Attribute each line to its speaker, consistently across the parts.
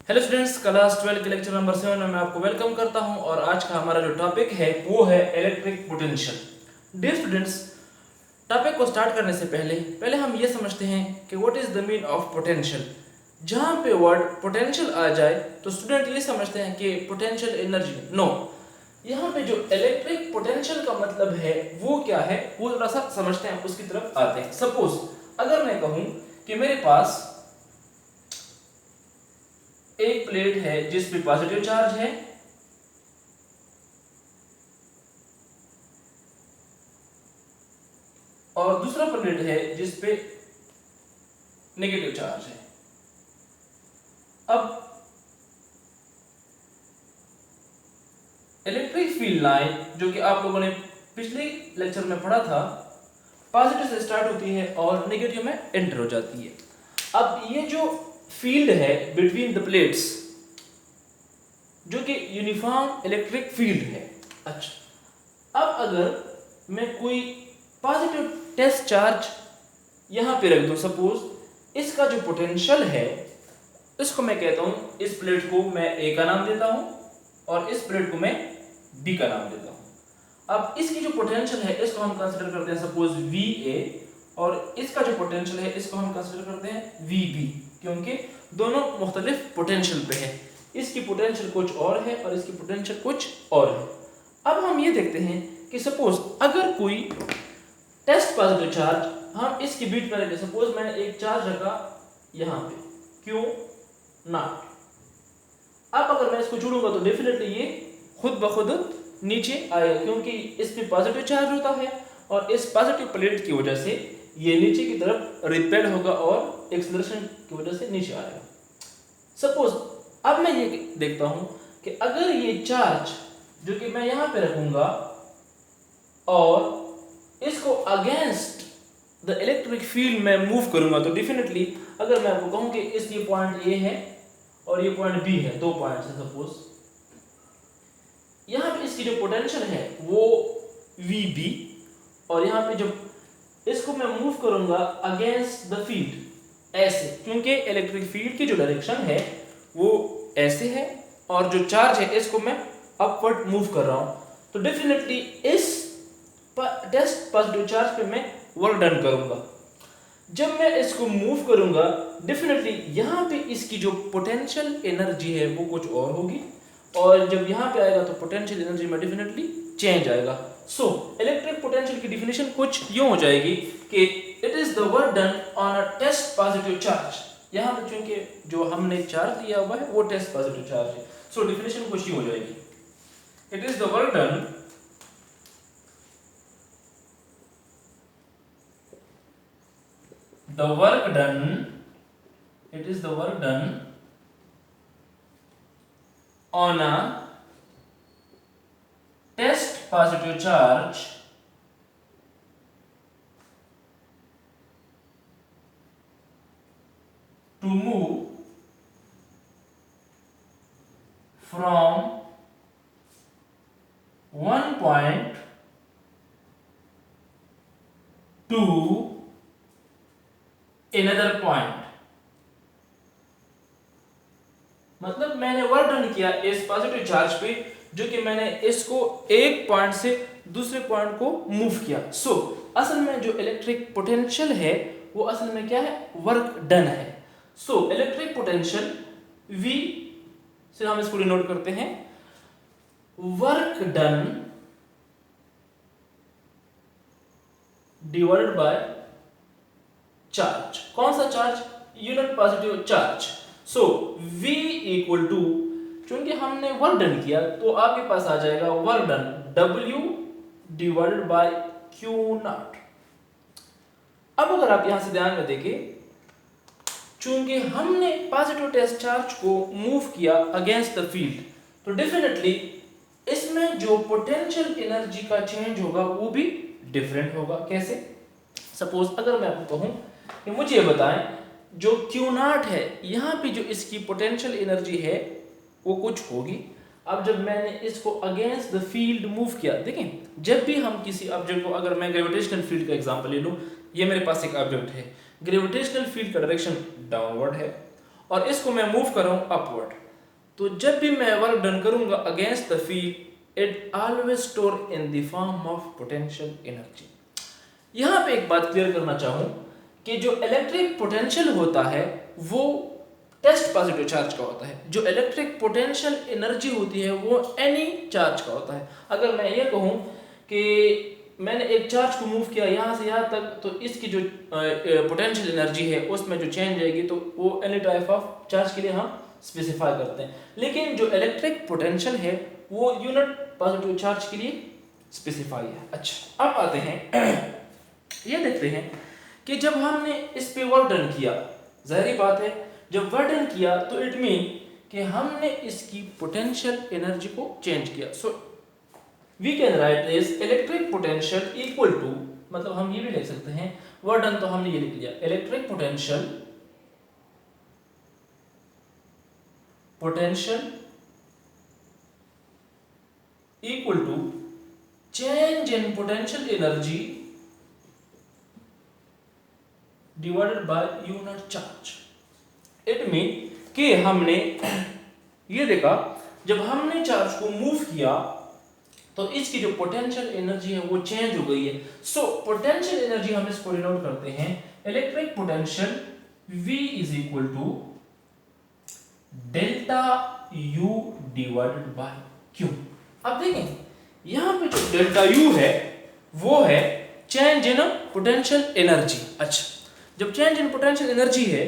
Speaker 1: Hello students, class 12 के lecture number 7 में मैं आपको वेलकम करता हूं और आज का हमारा जो टॉपिक है वो है electric potential. Dear students, topic को स्टार्ट करने से पहले हम ये समझते हैं कि what is the mean of potential. जहां पे वर्ड पोटेंशियल आ जाए तो स्टूडेंट ये समझते हैं कि पोटेंशियल एनर्जी। नो, यहाँ पे जो इलेक्ट्रिक पोटेंशियल का मतलब है वो क्या है वो थोड़ा सा समझते हैं, उसकी तरफ आते हैं। सपोज अगर मैं कहूँ कि मेरे पास एक प्लेट है जिस पे पॉजिटिव चार्ज है और दूसरा प्लेट है जिस पे नेगेटिव चार्ज है। अब इलेक्ट्रिक फील्ड लाइन जो कि आप लोगों ने पिछले लेक्चर में पढ़ा था, पॉजिटिव से स्टार्ट होती है और नेगेटिव में एंटर हो जाती है। अब ये जो फील्ड है बिटवीन द प्लेट्स जो कि यूनिफॉर्म इलेक्ट्रिक फील्ड है। अच्छा, अब अगर मैं कोई पॉजिटिव टेस्ट चार्ज यहां पे रख दूं, सपोज इसका जो पोटेंशियल है इसको मैं कहता हूं, इस प्लेट को मैं ए का नाम देता हूं और इस प्लेट को मैं बी का नाम देता हूं। अब इसकी जो पोटेंशियल है इसको हम कंसीडर करते हैं सपोज वी ए और इसका जो पोटेंशियल है इसको हम कंसीडर करते हैं वी बी, क्योंकि दोनों मुख्तलिफ पोटेंशियल पे है। इसकी पोटेंशियल कुछ और है और इसकी पोटेंशियल कुछ और है। अब हम ये देखते हैं कि सपोज अगर कोई टेस्ट पॉजिटिव चार्ज हम इसके बीच में रखें, सपोज मैंने एक चार्ज रखा यहाँ पे क्यों नॉट। अब अगर मैं इसको जोड़ूंगा तो डेफिनेटली ये खुद ब खुद नीचे आएगा, क्योंकि इस पे पॉजिटिव चार्ज होता है और इस पॉजिटिव प्लेट की वजह से ये नीचे की तरफ रिपेल होगा और एक्सेलरेशन की वजह से नीचे आएगा। सपोज अब मैं ये देखता हूं कि अगर ये चार्ज जो कि मैं यहां पे रखूंगा और इसको अगेंस्ट द इलेक्ट्रिक फील्ड में मूव करूंगा तो डेफिनेटली अगर मैं आपको कहूं कि इस ये पॉइंट ए है और ये पॉइंट बी है, दो पॉइंट्स है सपोज, यहां पे इसकी जो पोटेंशियल है वो वी बी और यहां पे जब इसको मैं मूव करूंगा अगेंस्ट द फील्ड ऐसे, क्योंकि इलेक्ट्रिक फील्ड की जो डायरेक्शन है वो ऐसे है और जो चार्ज है इसको मैं अपवर्ड मूव कर रहा हूं, तो डेफिनेटली इस टेस्ट पॉजिटिव चार्ज पे मैं वर्क डन करूंगा। जब मैं इसको मूव करूंगा डेफिनेटली यहां पे इसकी जो पोटेंशियल एनर्जी है वो कुछ और होगी और जब यहां पे आएगा तो पोटेंशियल एनर्जी में डेफिनेटली चेंज आएगा। सो इलेक्ट्रिक पोटेंशियल की डिफिनेशन कुछ यूं हो जाएगी कि it is the work done on a test positive charge. यहां पे चूंकि जो हमने चार्ज लिया हुआ है वो टेस्ट पॉजिटिव चार्ज है, सो डिफिनेशन कुछ यूं हो जाएगी, it is the work done it is the work done on a test positive charge to move from one point to another point। मतलब मैंने वर्क डन किया इस पॉजिटिव चार्ज पे जो कि मैंने इसको एक पॉइंट से दूसरे पॉइंट को मूव किया। सो असल में जो इलेक्ट्रिक पोटेंशियल है वो असल में क्या है, वर्क डन है। सो इलेक्ट्रिक पोटेंशियल V से हम इसको डिनोट करते हैं work done divided by charge. कौन सा charge, unit positive charge. So V equal to, चूंकि हमने वर्क डन किया तो आपके पास आ जाएगा work done W divided by Q not. अब अगर आप यहां से ध्यान में देखें, चूंकि हमने पॉजिटिव टेस्ट चार्ज को मूव किया अगेंस्ट द फील्ड तो डेफिनेटली इसमें जो पोटेंशियल एनर्जी का चेंज होगा वो भी डिफरेंट होगा। कैसे, सपोज अगर मैं आपको कहूं कि मुझे बताएं जो Q नॉट है यहाँ पे जो इसकी पोटेंशियल एनर्जी है वो कुछ होगी। अब जब मैंने इसको अगेंस्ट द फील्ड मूव किया, देखें जब भी हम किसी ऑब्जेक्ट को, अगर मैं ग्रेविटेशनल फील्ड का एग्जांपल ले लूं, ये मेरे पास एक ऑब्जेक्ट है, ग्रेविटेशनल फील्ड का डायरेक्शन डाउनवर्ड है और इसको मैं मूव कर रहा हूँ अपवर्ड, तो जब भी मैं वर्क डन करूंगा against the field it always store in the form of potential energy. यहां पे एक बात क्लियर करना चाहूं कि जो इलेक्ट्रिक पोटेंशियल होता है वो टेस्ट पॉजिटिव चार्ज का होता है, जो इलेक्ट्रिक पोटेंशियल एनर्जी होती है वो एनी चार्ज का होता है। अगर मैं ये कहूं कि मैंने एक चार्ज को मूव किया यहाँ से यहाँ तक, तो इसकी जो पोटेंशियल एनर्जी है उसमें जो चेंज आएगी तो वो एनी टाइप ऑफ चार्ज के लिए हम स्पेसिफाई करते हैं। लेकिन जो इलेक्ट्रिक पोटेंशियल है वो यूनिट पॉजिटिव चार्ज के लिए स्पेसिफाई है। अच्छा, अब आते हैं ये देखते हैं कि जब हमने इस पे वर्क डन किया, जाहिर बात है जब वर्क डन किया तो इट मीन कि हमने इसकी पोटेंशियल एनर्जी को चेंज किया। So we can write this electric potential equal to, मतलब हम ये भी लिख सकते हैं, वर्क डन तो हमने ये लिख लिया, electric potential equal to change in potential energy divided by unit charge. It mean कि हमने ये देखा जब हमने चार्ज को मूव किया तो इसकी जो पोटेंशियल एनर्जी है वो चेंज हो गई है। सो पोटेंशियल एनर्जी हम इसको डिनोट करते हैं electric potential V is equal to delta U divided by Q। अब देखें यहां पे जो डेल्टा U है वो है चेंज इन पोटेंशियल एनर्जी। अच्छा, जब चेंज इन पोटेंशियल एनर्जी है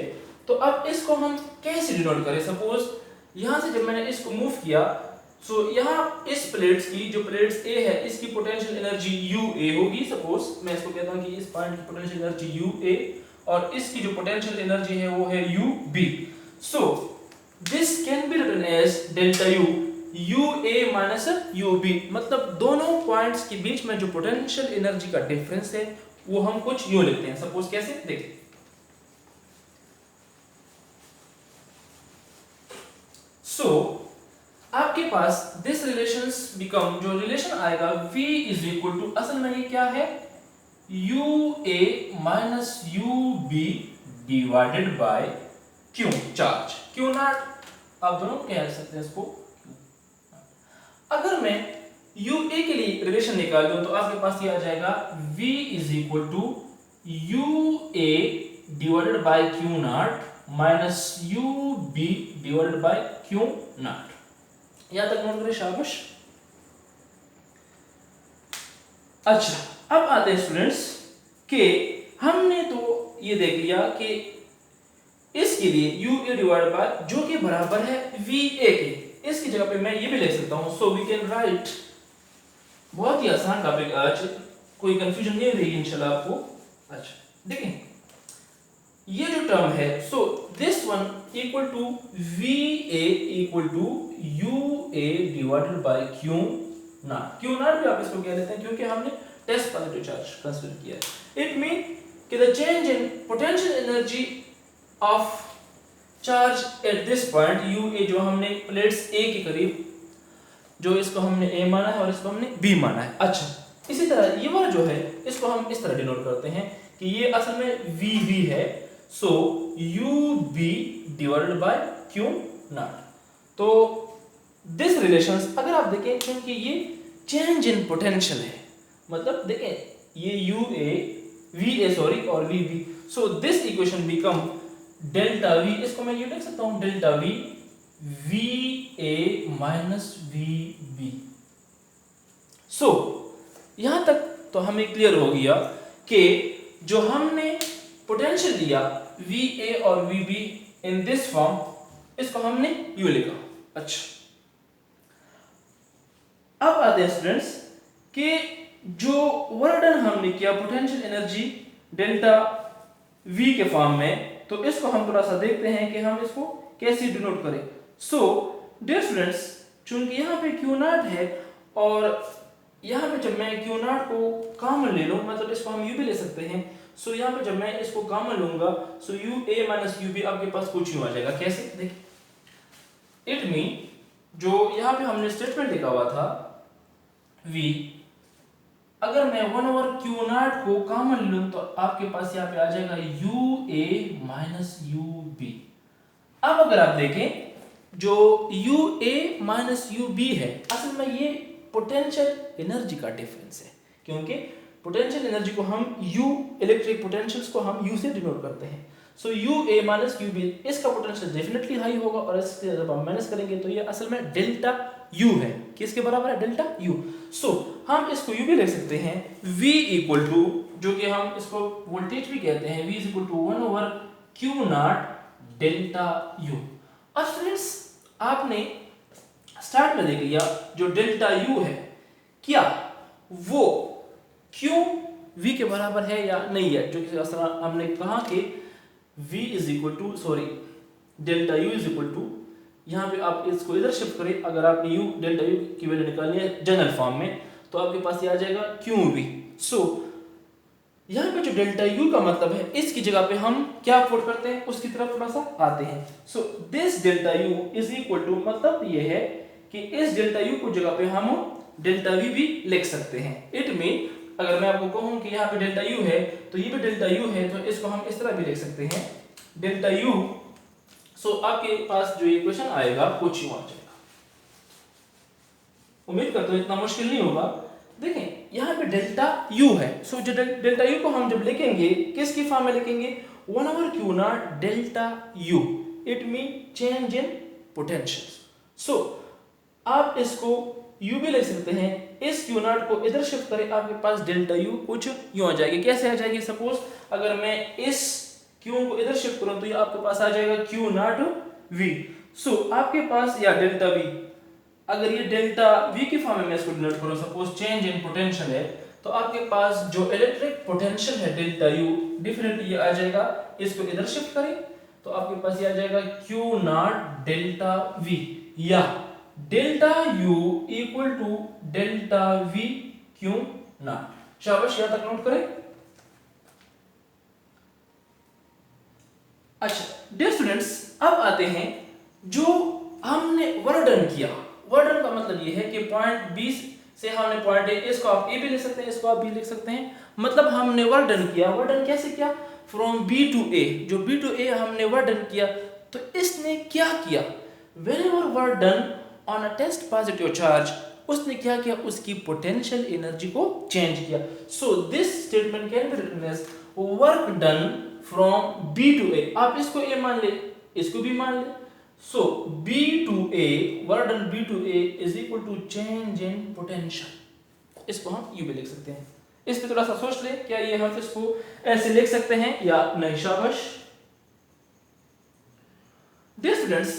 Speaker 1: तो अब इसको हम कैसे डिनोट करें। सपोज यहां से जब मैंने इसको मूव किया, सो यहां इस प्लेट्स की जो प्लेट्स A है इसकी पोटेंशियल एनर्जी UA होगी। सपोज मैं इसको कहता हूं कि इस पॉइंट की पोटेंशियल एनर्जी UA और इसकी जो पोटेंशियल एनर्जी है वो है UB। So this can be written as delta U UA minus UB, मतलब दोनों पॉइंट्स के बीच में जो पोटेंशियल एनर्जी का डिफरेंस है वो हम कुछ यूं लिखते हैं। सपोज कैसे, देखिए सो आपके पास दिस रिलेशंस बिकम, जो रिलेशन आएगा V इज इक्वल टू, असल में ये क्या है, UA minus UB divided by Q charge, Q not, आप दोनों कह सकते हैं इसको। अगर मैं UA के लिए रिलेशन निकाल दूं तो आपके पास ये आ जाएगा V is equal to UA divided by Q not minus UB divided by Q not. यहां तक नोट करें, शाबाश। अच्छा, अब आते हैं स्टूडेंट्स कि हमने तो ये देख लिया कि इसके लिए UA डिवाइडेड बाय जो कि बराबर है VA के, इसकी जगह पे मैं ये भी लिख सकता हूं। सो वी कैन राइट, बहुत ही आसान टॉपिक आज, कोई कंफ्यूजन नहीं रहेगी इंशाल्लाह आपको। अच्छा देखें ये जो टर्म है, so this one equal to VA equal to UA divided by Q not. Q not भी आप इसको कह लेते हैं क्योंकि हमने टेस्ट पॉजिटिव चार्ज कंसीडर किया है। इट मीन कि the change in potential energy of charge at this point UA, जो हमने प्लेट्स A के करीब, जो इसको हमने A माना है और इसको हमने B माना है। अच्छा, इसी तरह ये वाला जो है इसको हम इस तरह डिनोट करते हैं कि ये असल में VB है। सो UB divided by Q not. तो दिस रिलेशंस अगर आप देखें, क्योंकि ये चेंज इन पोटेंशियल है, मतलब देखें ये VA और VB, so this equation become delta V, इसको मैं ये लिख सकता हूं delta V VA minus VB। सो यहां तक तो हमें क्लियर हो गया कि जो हमने पोटेंशियल लिया VA और VB इन दिस फॉर्म, इसको हमने यू लिखा। अच्छा, अब आते हैं स्टूडेंट्स कि जो वर्क डन हमने किया पोटेंशियल एनर्जी डेल्टा V के फॉर्म में, तो इसको हम थोड़ा सा देखते हैं कि हम इसको कैसे डिनोट करें। सो डियर स्टूडेंट्स, चूंकि यहाँ पे Q नॉट है और यहाँ पे जब मैं Q नॉट को कॉमन ले लूं, मतलब इसको हम U भी ले सकते हैं। सो यहाँ पे जब मैं इसको कॉमन लूंगा, सो UA माइनस UB आपके पास कुछ यूं आ जाएगा। कैसे, देखिए इट मीन जो यहाँ पे हमने स्टेटमेंट लिखा हुआ था V, अगर मैं 1/Q नॉट को कॉमन लूं तो आपके पास यहाँ पे आ जाएगा UA माइनस UB। अब अगर आप देखें जो UA माइनस UB है, असल में ये पोटेंशियल एनर्जी का डिफरेंस है, क्योंकि पोटेंशियल एनर्जी को हम U, इलेक्ट्रिक पोटेंशियल्स को हम U से डिनोट करते हैं। सो UA माइनस UB, इसका पोटेंशियल डेफिनेटली हाई होगा, और इसके जब हम माइनस करेंगे तो ये असल में डेल्टा U है। किसके बराबर है? Delta U। सो हम इसको U भी लिख सकते हैं V इक्वल टू, जो कि हम इसको वोल्टेज भी कहते हैं, V is equal to 1 over Q not delta U। अब स्टूडेंट्स आपने स्टार्ट में देख लिया जो डेल्टा U है, क्या वो Q V के बराबर है या नहीं है, जो कि हमने कहा कि V is equal to delta U is equal to, यहाँ पे आप इसको इधर शिफ्ट करें, अगर आपने U डेल्टा U की वैल्यू निकालनी है जनरल फॉर्म में तो आपके पास ये आ जाएगा QV। सो यहाँ पे जो डेल्टा U का मतलब है, इसकी जगह पे हम क्या पुट करते हैं उसकी तरफ थोड़ा सा आते हैं। So this delta U is equal to, मतलब ये है कि इस डेल्टा U को जगह पे हम डेल्टा V भी लिख सकते हैं। इट मीन अगर मैं आपको कहूं कि यहाँ पे डेल्टा U है तो ये भी डेल्टा U है, तो इसको हम इस तरह भी लिख सकते हैं डेल्टा U। सो आपके पास जो इक्वेशन आएगा कुछ यूं आ जाएगा। उम्मीद करता हूं इतना मुश्किल नहीं होगा। देखें यहाँ पे डेल्टा U है, सो जो डेल्टा U को हम जब लिखेंगे किसकी फॉर्म में लिखेंगे? 1 over Q not delta U, it mean change in potential. So आप इसको U भी लिख सकते हैं, इस Q नॉट को इधर शिफ्ट करें, आपके पास डेल्टा U कुछ यूं आ जाएगी। कैसे आ जाएगी? सपोज अगर मैं इस Q को इधर शिफ्ट करूं तो ये आपके पास आ जाएगा Q नॉट V। सो आपके पास या डेल्टा V, अगर ये डेल्टा V की फॉर्म में मैं इसको डिनोट करूं, सपोज चेंज इन पोटेंशियल है, तो आपके पास जो इलेक्ट्रिक पोटेंशियल है डेल्टा U, डिफरेंटली ये आ जाएगा। इसको इधर शिफ्ट करें तो आपके पास ये आ जाएगा Q नॉट डेल्टा V, या delta U equal to delta V Q not. शाबाश, यहां तक नोट करें। अच्छा डियर स्टूडेंट्स, अब आते हैं जो हमने वर्क डन किया। वर्क डन का मतलब ये है कि पॉइंट B से हमने पॉइंट A, इसको आप A भी लिख सकते हैं, इसको आप B लिख सकते हैं, मतलब हमने वर्क डन किया। वर्क डन कैसे किया? फ्रॉम B टू A, जो B टू A हमने वर्क डन किया, तो इसने क्या किया? Whenever work done on a test positive charge, उसने क्या किया? उसकी पोटेंशियल एनर्जी को चेंज किया। So this statement can be written as work done from B to A। आप इसको A मान ले, इसको भी मान ले। So B to A, work done B to A is equal to change in potential। इसको हम U भी लिख सकते हैं। इस पे थोड़ा सा सोच ले, क्या ये हम इसको ऐसे लिख सकते हैं या नहीं? शाबाश। डियर स्टूडेंट्स,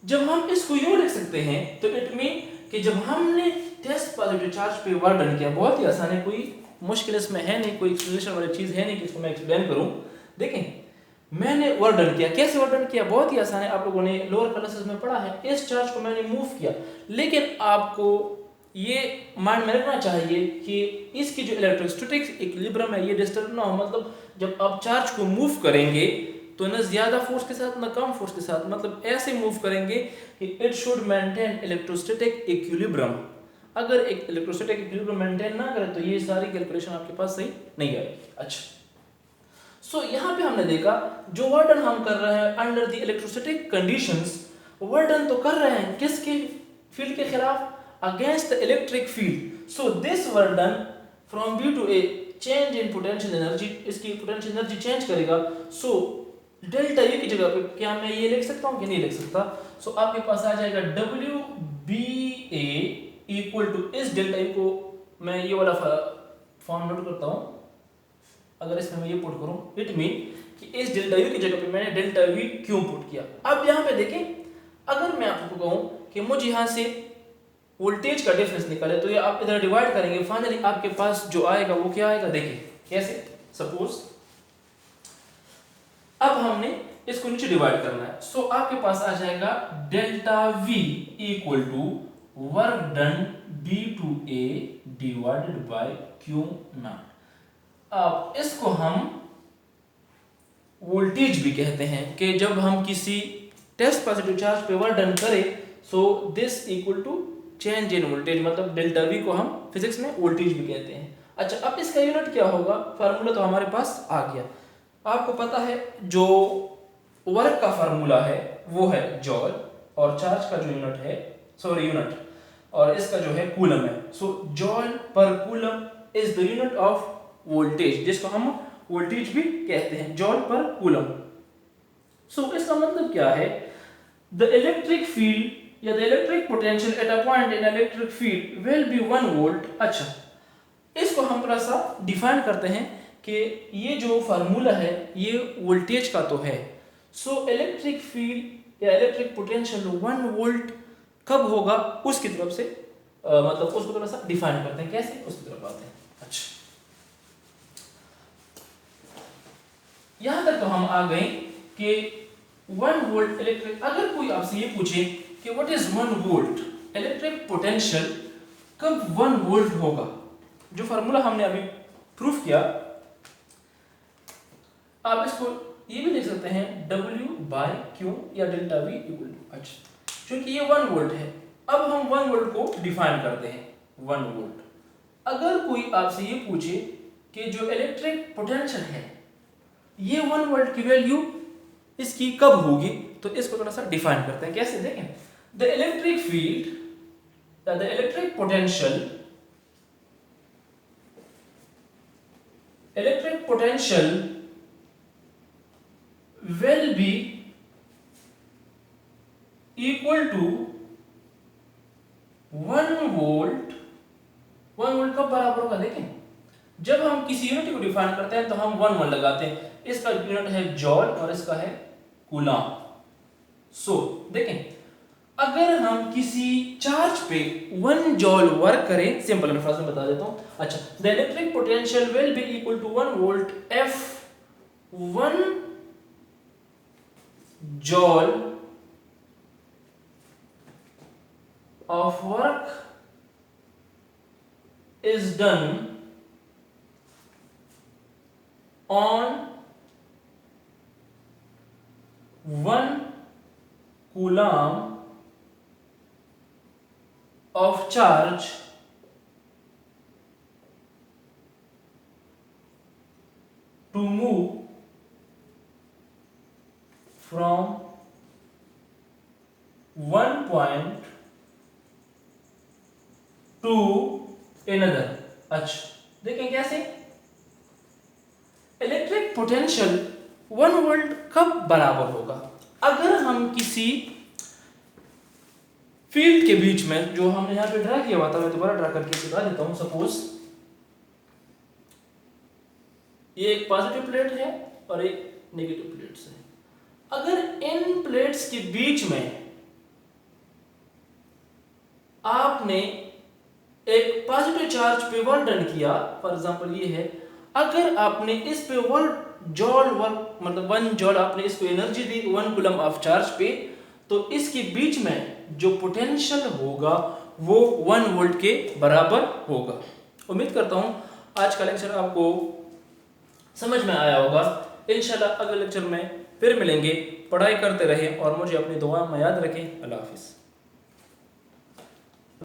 Speaker 1: जब हम इसको यूं लिख सकते हैं तो इट मीन कि जब हमने टेस्ट पॉजिटिव चार्ज पे वर्क डन किया, बहुत ही आसान है, कोई मुश्किल इसमें है नहीं, कोई एक्सप्लेनेशन वाली चीज है नहीं कि इसको मैं एक्सप्लेन करूं। देखें मैंने वर्क डन किया, कैसे वर्क डन किया? बहुत ही आसान है, आप लोगों ने लोअर क्लासेस में पढ़ा है। इस चार्ज को मैंने मूव किया, लेकिन आपको ये माइंड में रखना चाहिए कि इसकी जो इलेक्ट्रोस्टैटिक इक्विलिब्रियम है ये डिस्टर्ब ना हो। मतलब जब आप चार्ज को मूव करेंगे तो न ज्यादा फोर्स के साथ न कम फोर्स के साथ, मतलब ऐसे मूव करेंगे कि it should maintain electrostatic equilibrium. अगर एक इलेक्ट्रोस्टैटिक इक्विलिब्रियम मेंटेन ना करे तो ये सारी कैलकुलेशन आपके पास सही नहीं आएगी। अच्छा, सो यहाँ पे हमने देखा जो वर्क डन हम कर रहे हैं under the electrostatic conditions, work done तो कर रहे हैं किसके फील्ड के खिलाफ? Against the electric field. So this work done from B to A, change in potential energy, इसकी पोटेंशियल एनर्जी चेंज करेगा। सो डेल्टा U की जगह पे क्या मैं ये लिख सकता हूँ कि नहीं लिख सकता? सो आपके पास आ जाएगा WBA इक्वल टू, इस डेल्टा U को मैं ये वाला फॉर्म नोट करता हूँ, अगर इसमें मैं ये पुट करूं, इट मीन कि इस डेल्टा U की जगह पे मैंने डेल्टा V क्यों पुट किया। अब यहाँ पे देखें, अगर मैं आपको कहूं कि मुझे यहाँ से वोल्टेज का डिफरेंस निकाले, तो ये आप इधर डिवाइड करेंगे, फाइनली आपके पास जो आएगा वो क्या आएगा? देखिए कैसे। सपोज अब हमने इसको नीचे डिवाइड करना है, सो आपके पास आ जाएगा delta V equal to work done B to A divided by Q not. अब इसको हम वोल्टेज भी कहते हैं कि जब हम किसी टेस्ट पॉजिटिव चार्ज पे वर्क डन करें, so this equal to change in voltage, मतलब डेल्टा V को हम फिजिक्स में वोल्टेज भी कहते हैं। अच्छा, अब इसका यूनिट क्या होगा? फार्मूला तो हमारे पास आ गया। आपको पता है जो वर्क का फार्मूला है वो है जॉल, और चार्ज का जो यूनिट है, यूनिट, और इसका जो है कूलम है। सो जॉल पर coulomb is the unit of voltage, जिसको हम वोल्टेज भी कहते हैं, जॉल पर कूलम। सो इसका मतलब क्या है, द इलेक्ट्रिक फील्ड या the electric potential at a point in electric field will be 1 volt. अच्छा, इसको हम थोड़ा सा डिफाइन करते हैं कि ये जो फार्मूला है ये वोल्टेज का तो है। सो इलेक्ट्रिक फील्ड या इलेक्ट्रिक पोटेंशियल 1 वोल्ट कब होगा, उसकी तरफ से मतलब उसको थोड़ा सा डिफाइन करते हैं। कैसे, उसकी तरफ आते हैं। अच्छा, यहां तक तो हम आ गए कि 1 वोल्ट इलेक्ट्रिक, अगर कोई आपसे ये पूछे कि what is 1 volt electric potential, कब 1 वोल्ट होगा, जो फार्मूला हमने अभी प्रूफ किया, आप इसको ये भी देख सकते हैं W/Q या डेल्टा V इक्वल टू, अच्छा क्योंकि ये 1 वोल्ट है, अब हम 1 वोल्ट को डिफाइन करते हैं। 1 वोल्ट, अगर कोई आपसे ये पूछे कि जो इलेक्ट्रिक पोटेंशियल है ये 1 वोल्ट की वैल्यू इसकी कब होगी, तो इसको थोड़ा सा डिफाइन करते हैं। कैसे, देखें, द इलेक्ट्रिक फील्ड या the electric potential will be equal to 1 volt. 1 volt कब बराबर होगा, देखें, जब हम किसी यूनिट को डिफाइन करते हैं तो हम 1 लगाते हैं, इसका यूनिट है जॉल और इसका है कूलम। सो देखें, अगर हम किसी चार्ज पे 1 जॉल वर्क करें, सिंपल अल्फाज में बता देता हूं। अच्छा, the electric potential will be equal to 1 volt F 1 joule of work is done on 1 coulomb of charge to move from 1 point to another। अच्छा, देखें कैसे, इलेक्ट्रिक पोटेंशियल 1 वोल्ट कब बराबर होगा, अगर हम किसी फील्ड के बीच में, जो हमने यहां पे ड्रा किया हुआ था, मैं दोबारा ड्रा करके बता देता हूं। सपोज ये एक पॉजिटिव प्लेट है और एक नेगेटिव प्लेट है, अगर इन प्लेट्स के बीच में आपने एक पॉजिटिव चार्ज पे वर्क डन किया, फॉर एग्जांपल ये है, अगर आपने इस पे जॉल वर्क मतलब 1 जॉल आपने इसको energy the 1 coulomb of charge पे, तो इसके बीच में जो पोटेंशियल होगा वो 1 वोल्ट के बराबर होगा। उम्मीद करता हूं आज का लेक्चर आपको समझ में आया होगा। इंशाल्लाह अगले लेक्चर में फिर मिलेंगे। पढ़ाई करते रहें और मुझे अपनी दुआ में याद रखें। अल्लाह हाफिज़।